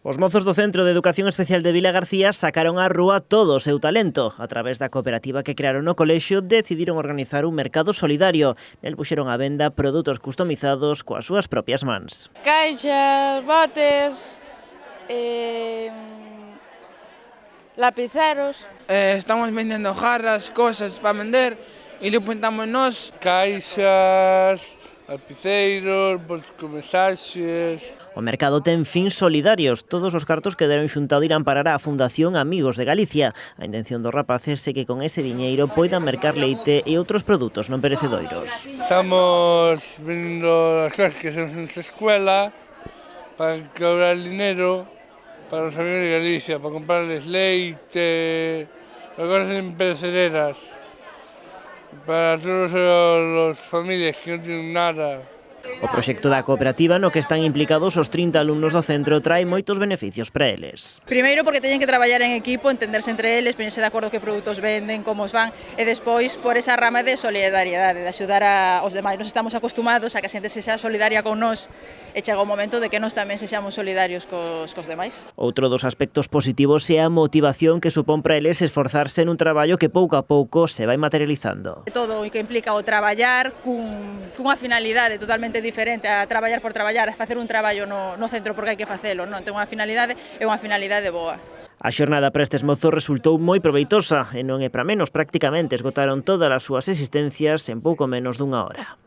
Os mozos do Centro de Educación Especial de Vila García sacaron á rúa todo o seu talento. A través da cooperativa que crearon no colexio, decidiron organizar un mercado solidario. Nel puxeron á venda produtos customizados coas súas propias mans. Caixas, botes, lapiceros. Estamos vendendo jarras, cosas para vender e lo pintamos nós. Caixas, lapiceiros, bolsos con mensaxes. O mercado ten fins solidarios. Todos os cartos que deron xuntado irán parar á Fundación Amigos de Galicia. A intención dos rapaces é que con ese diñeiro poidan mercar leite e outros produtos non perecedoiros. Estamos vendendo as cosas que hacemos en esta escuela para cobrar dinero para os amigos de Galicia, para comprarles leite, para cosas imperecederas, para todas as familias que non tienen nada. O proxecto da cooperativa no que están implicados os 30 alumnos do centro trae moitos beneficios para eles. Primeiro porque teñen que traballar en equipo, entenderse entre eles, poñerse de acordo que produtos venden, como os van, e despois por esa rama de solidariedade, de axudar aos demais. Nos estamos acostumados a que a xente sexa solidaria con nós e chega o momento de que nós tamén sexamos solidarios cos demais. Outro dos aspectos positivos é a motivación que supón para eles esforzarse nun traballo que pouco a pouco se vai materializando. Todo o que implica o traballar cunha finalidade totalmente diferente a traballar por traballar, a facer un traballo no centro porque hai que facelo, non? Ten unha finalidade e unha finalidade boa. A xornada para estes mozos resultou moi proveitosa e non é para menos, prácticamente esgotaron todas as súas existencias en pouco menos dunha hora.